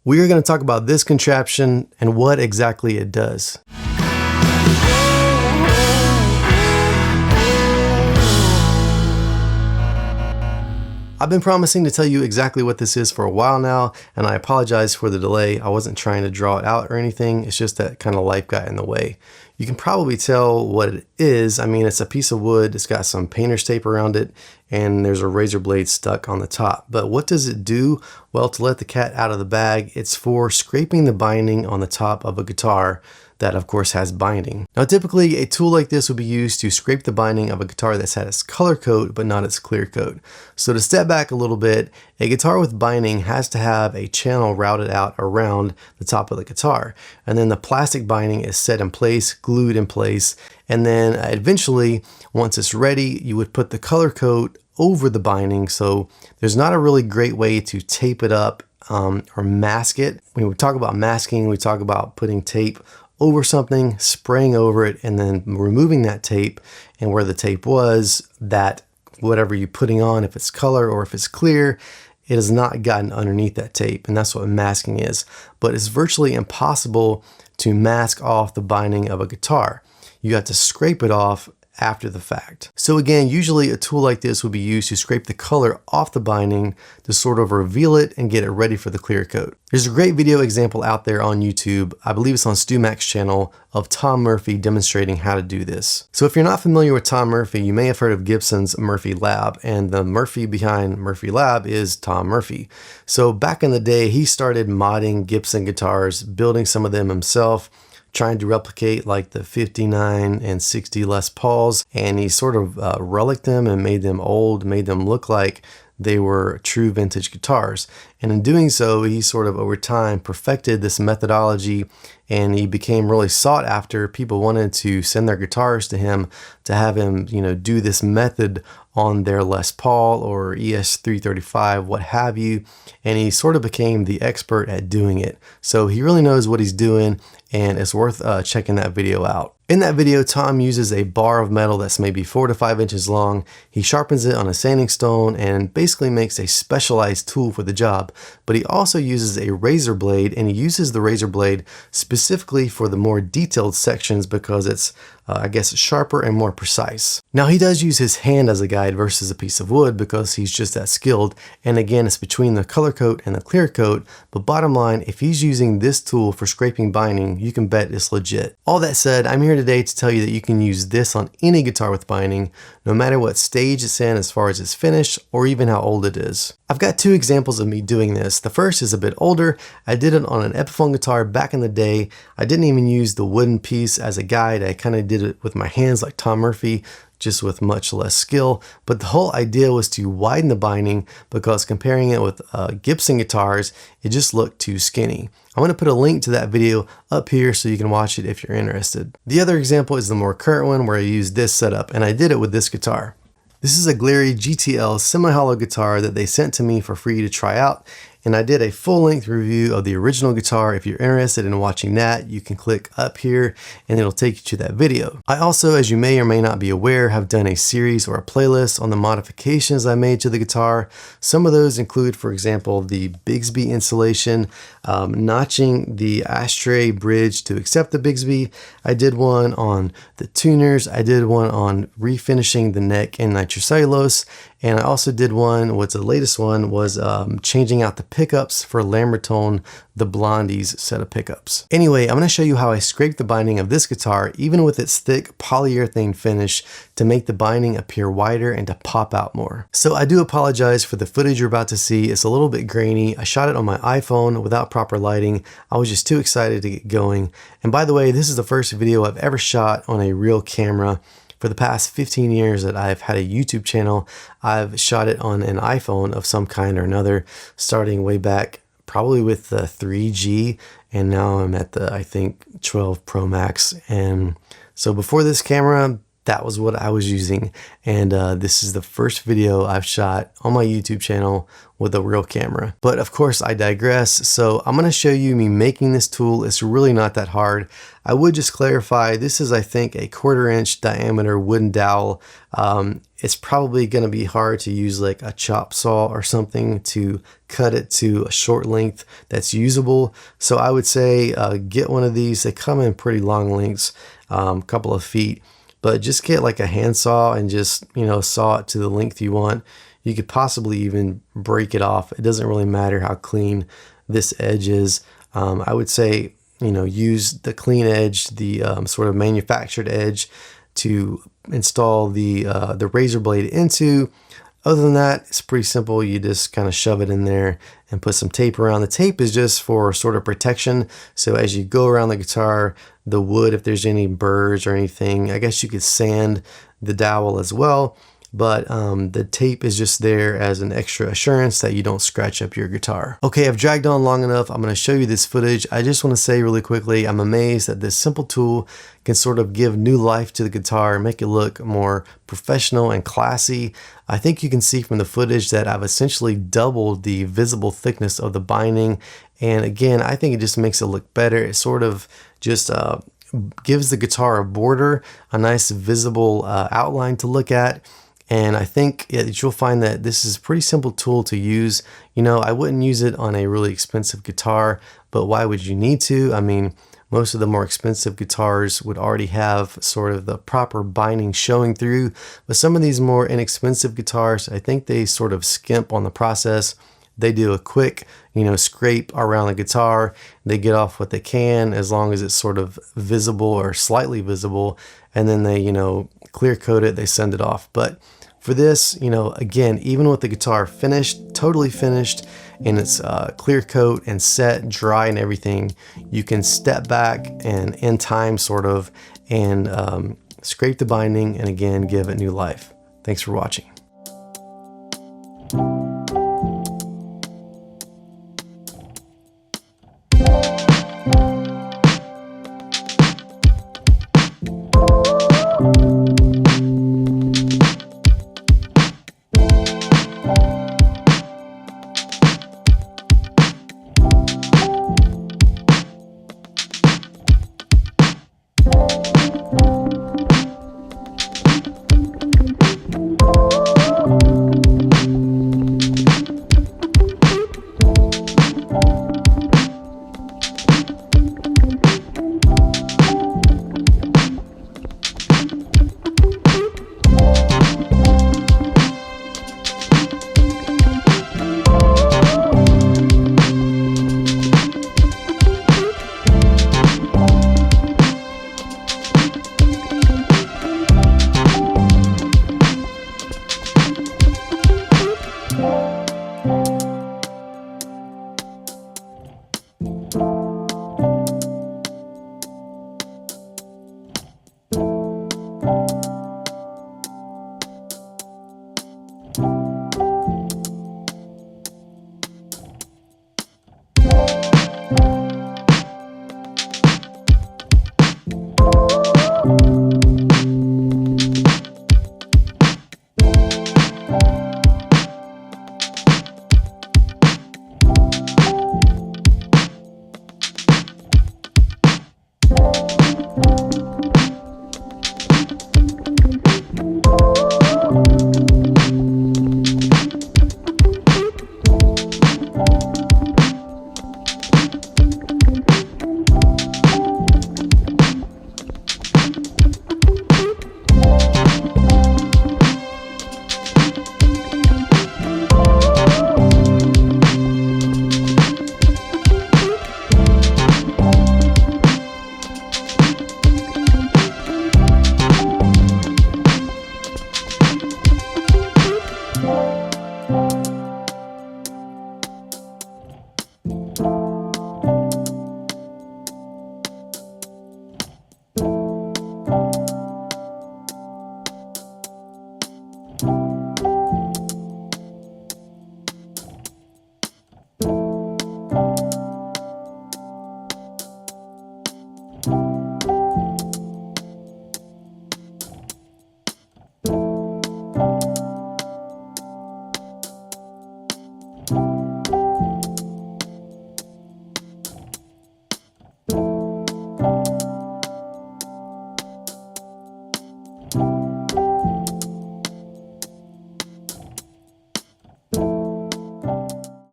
We are going to talk about this contraption and what exactly it does. I've been promising to tell you exactly what this is for a while now, and I apologize for the delay. I wasn't trying to draw it out or anything. It's just that kind of life got in the way. You can probably tell what it is. I mean, it's a piece of wood. It's got some painter's tape around it, and there's a razor blade stuck on the top. But what does it do? Well, to let the cat out of the bag, it's for scraping the binding on the top of a guitar that of course has binding. Now typically a tool like this would be used to scrape the binding of a guitar that's had its color coat but not its clear coat. So to step back a little bit, a guitar with binding has to have a channel routed out around the top of the guitar, and then the plastic binding is set in place, glued in place, and then eventually once it's ready you would put the color coat over the binding. So there's not a really great way to tape it up or mask it. When we talk about masking, we talk about putting tape over something, spraying over it, and then removing that tape, and where the tape was, that whatever you're putting on, if it's color or if it's clear, it has not gotten underneath that tape, and that's what masking is. But it's virtually impossible to mask off the binding of a guitar. You have to scrape it off after the fact. So again, usually a tool like this would be used to scrape the color off the binding to sort of reveal it and get it ready for the clear coat. There's a great video example out there on YouTube, I believe it's on Stu Mac's channel, of Tom Murphy demonstrating how to do this. So if you're not familiar with Tom Murphy, you may have heard of Gibson's Murphy Lab, and the Murphy behind Murphy Lab is Tom Murphy. So back in the day, he started modding Gibson guitars, building some of them himself, trying to replicate like the 59 and 60 Les Pauls, and he sort of reliced them and made them old, made them look like they were true vintage guitars. And in doing so, he sort of over time perfected this methodology, and he became really sought after. People wanted to send their guitars to him to have him, do this method on their Les Paul or ES335, what have you. And he sort of became the expert at doing it. So he really knows what he's doing, and it's worth checking that video out. In that video, Tom uses a bar of metal that's maybe 4 to 5 inches long. He sharpens it on a sanding stone and basically makes a specialized tool for the job. But he also uses a razor blade, and he uses the razor blade specifically for the more detailed sections because it's I guess sharper and more precise. Now he does use his hand as a guide versus a piece of wood because he's just that skilled, and again it's between the color coat and the clear coat, but bottom line, if he's using this tool for scraping binding, you can bet it's legit. All that said, I'm here today to tell you that you can use this on any guitar with binding, no matter what stage it's in as far as its finish or even how old it is. I've got 2 examples of me doing this. The first is a bit older. I did it on an Epiphone guitar back in the day. I didn't even use the wooden piece as a guide. I kind of did it with my hands like Tom Murphy, just with much less skill. But the whole idea was to widen the binding because comparing it with Gibson guitars, it just looked too skinny. I'm going to put a link to that video up here so you can watch it if you're interested. The other example is the more current one where I used this setup, and I did it with this guitar. This is a Glarry GTL semi-hollow guitar that they sent to me for free to try out, and I did a full-length review of the original guitar. If you're interested in watching that, you can click up here and it'll take you to that video. I also, as you may or may not be aware, have done a series or a playlist on the modifications I made to the guitar. Some of those include, for example, the Bigsby installation, notching the ashtray bridge to accept the Bigsby. I did one on the tuners. I did one on refinishing the neck in nitrocellulose. And I also did one, what's the latest one, was changing out the pickups for Lambertone, the Blondie's set of pickups. Anyway, I'm going to show you how I scraped the binding of this guitar, even with its thick polyurethane finish, to make the binding appear wider and to pop out more. So I do apologize for the footage you're about to see. It's a little bit grainy. I shot it on my iPhone without proper lighting. I was just too excited to get going. And by the way, this is the first video I've ever shot on a real camera. For the past 15 years that I've had a YouTube channel, I've shot it on an iPhone of some kind or another, starting way back probably with the 3G, and now I'm at the, I think, 12 Pro Max. And so before this camera, that was what I was using. And this is the first video I've shot on my YouTube channel with a real camera. But of course I digress. So I'm gonna show you me making this tool. It's really not that hard. I would just clarify, this is I think a 1/4 inch diameter wooden dowel. It's probably gonna be hard to use like a chop saw or something to cut it to a short length that's usable. So I would say get one of these. They come in pretty long lengths, a couple of feet. But just get like a handsaw and just, you know, saw it to the length you want. You could possibly even break it off. It doesn't really matter how clean this edge is. I would say, you know, use the clean edge, the sort of manufactured edge to install the razor blade into. Other than that, it's pretty simple. You just kind of shove it in there and put some tape around. The tape is just for sort of protection. So as you go around the guitar, the wood, if there's any burrs or anything, I guess you could sand the dowel as well. But the tape is just there as an extra assurance that you don't scratch up your guitar. Okay, I've dragged on long enough. I'm going to show you this footage. I just want to say really quickly, I'm amazed that this simple tool can sort of give new life to the guitar and make it look more professional and classy. I think you can see from the footage that I've essentially doubled the visible thickness of the binding. And again, I think it just makes it look better. It sort of just gives the guitar a border, a nice visible outline to look at. And I think that you'll find that this is a pretty simple tool to use. You know, I wouldn't use it on a really expensive guitar, but why would you need to? I mean, most of the more expensive guitars would already have sort of the proper binding showing through. But some of these more inexpensive guitars, I think they sort of skimp on the process. They do a quick, you know, scrape around the guitar. They get off what they can as long as it's sort of visible or slightly visible. And then they, you know, clear coat it, they send it off. But for this, you know, again, even with the guitar finished, totally finished, and it's clear coat and set, dry and everything, you can step back and in time sort of and scrape the binding and again, give it new life. Thanks for watching.